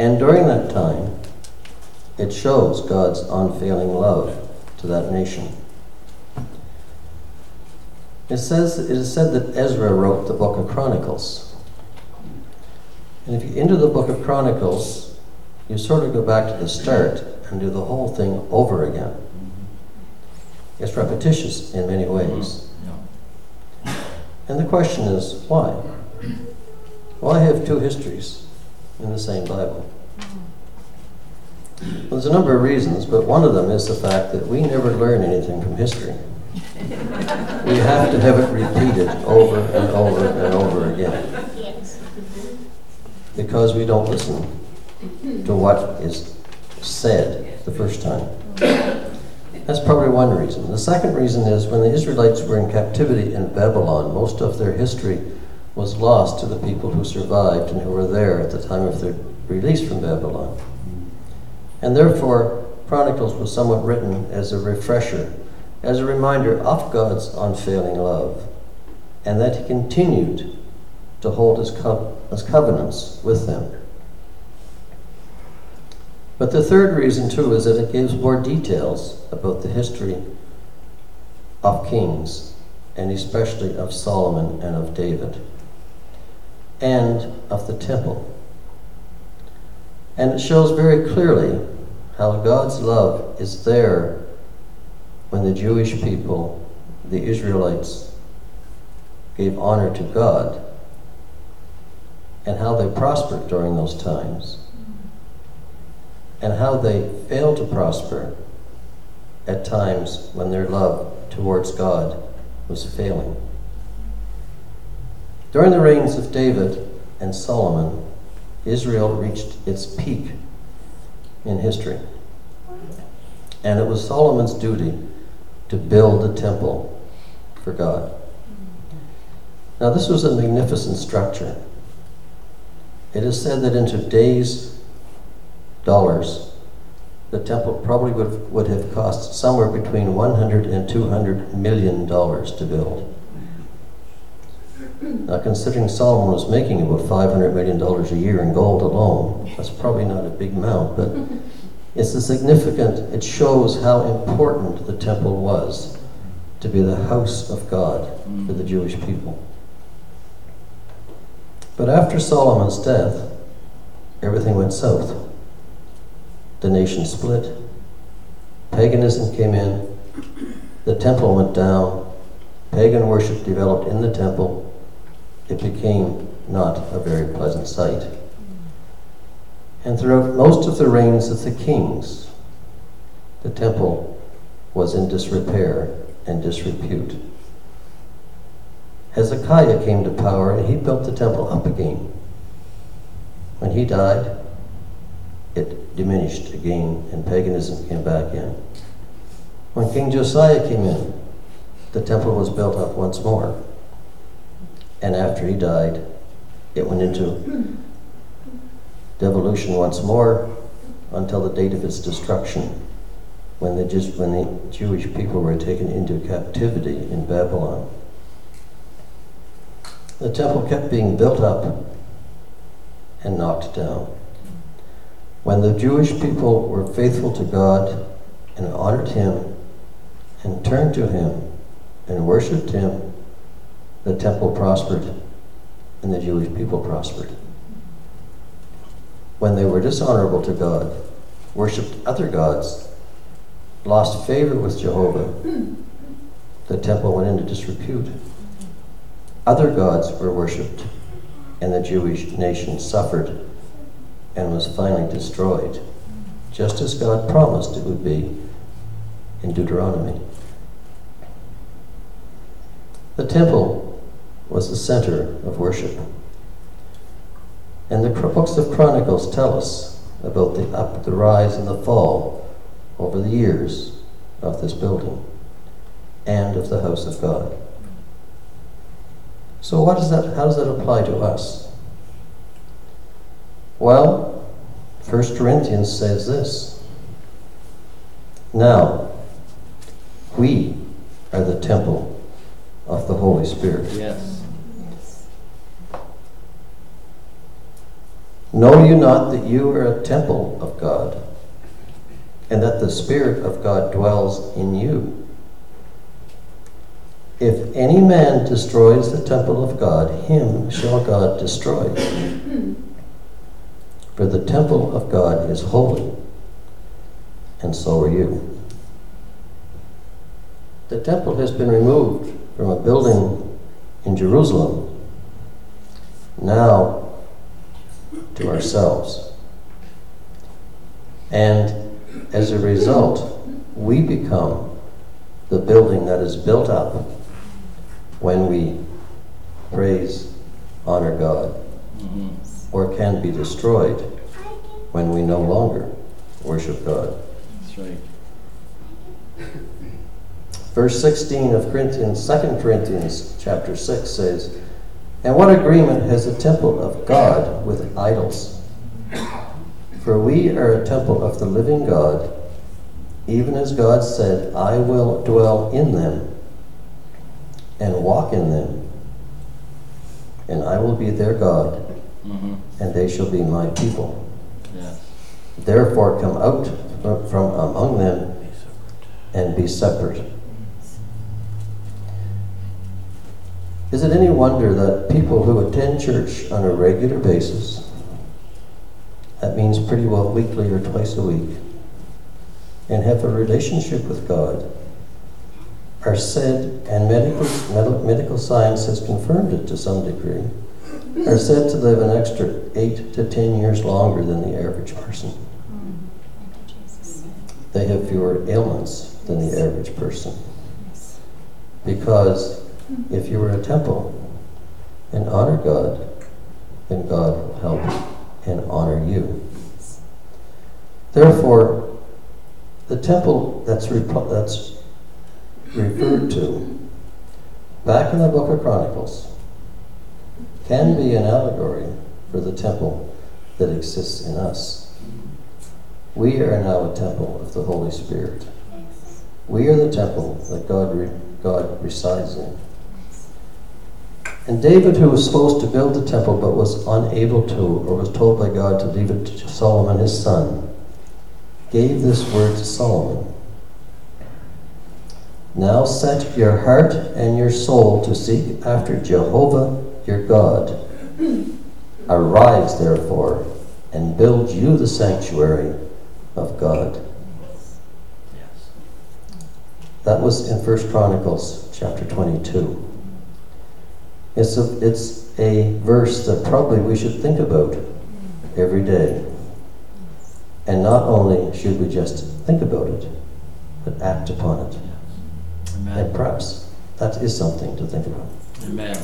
And during that time, it shows God's unfailing love to that nation. It is said that Ezra wrote the book of Chronicles. And if you enter the book of Chronicles, you sort of go back to the start and do the whole thing over again. It's repetitious in many ways. And the question is, why? Why have two histories in the same Bible? Well, there's a number of reasons, but one of them is the fact that we never learn anything from history. We have to have it repeated over and over and over again. Because we don't listen to what is said the first time. That's probably one reason. The second reason is when the Israelites were in captivity in Babylon, most of their history was lost to the people who survived and who were there at the time of their release from Babylon. And therefore, Chronicles was somewhat written as a refresher, as a reminder of God's unfailing love, and that he continued to hold his covenants with them. But the third reason, too, is that it gives more details about the history of kings, and especially of Solomon and of David, and of the temple. And it shows very clearly how God's love is there when the Jewish people, the Israelites, gave honor to God, and how they prospered during those times, and how they failed to prosper at times when their love towards God was failing. During the reigns of David and Solomon, Israel reached its peak in history. And it was Solomon's duty to build a temple for God. Now, this was a magnificent structure. It is said that in today's dollars, the temple probably would have cost somewhere between $100 and $200 million to build. Now, considering Solomon was making about $500 million a year in gold alone, that's probably not a big amount, but it's it shows how important the temple was to be the house of God for the Jewish people. But after Solomon's death, everything went south. The nation split. Paganism came in. The temple went down. Pagan worship developed in the temple. It became not a very pleasant sight. And throughout most of the reigns of the kings, the temple was in disrepair and disrepute. Hezekiah came to power and he built the temple up again. When he died, it diminished again and paganism came back in. When King Josiah came in, the temple was built up once more. And after he died, it went into devolution once more until the date of its destruction, when the Jewish people were taken into captivity in Babylon. The temple kept being built up and knocked down. When the Jewish people were faithful to God and honored him and turned to him and worshipped him, the temple prospered and the Jewish people prospered. When they were dishonorable to God, worshipped other gods, lost favor with Jehovah, the temple went into disrepute. Other gods were worshipped, and the Jewish nation suffered and was finally destroyed, just as God promised it would be in Deuteronomy. The temple was the center of worship. And the books of Chronicles tell us about the rise and the fall over the years of this building and of the house of God. So how does that apply to us? Well, 1 Corinthians says this: now, we are the temple of the Holy Spirit. Yes. Know you not that you are a temple of God, and that the Spirit of God dwells in you? If any man destroys the temple of God, him shall God destroy. For the temple of God is holy, and so are you. The temple has been removed from a building in Jerusalem, now to ourselves. And as a result, we become the building that is built up when we praise, honor God, or can be destroyed when we no longer worship God. That's right. Verse 16 of Corinthians, 2 Corinthians chapter 6 says, "And what agreement has the temple of God with idols? For we are a temple of the living God, even as God said, I will dwell in them and walk in them, and I will be their God, and they shall be my people. Yes. Therefore come out from among them and be separate." Is it any wonder that people who attend church on a regular basis, that means pretty well weekly or twice a week, and have a relationship with God, are said, and medical science has confirmed it to some degree, are said to live an extra 8 to 10 years longer than the average person. They have fewer ailments than the average person. Because if you were a temple and honor God, then God will help and honor you. Therefore, the temple that's referred to back in the book of Chronicles can be an allegory for the temple that exists in us. We are now a temple of the Holy Spirit. We are the temple that God resides in. And David, who was supposed to build the temple but was unable to, or was told by God to leave it to Solomon his son, gave this word to Solomon: "Now set your heart and your soul to seek after Jehovah your God. Arise, therefore, and build you the sanctuary of God." That was in 1 Chronicles chapter 22. It's a verse that probably we should think about every day. And not only should we just think about it, but act upon it. Amen. And perhaps that is something to think about. Amen.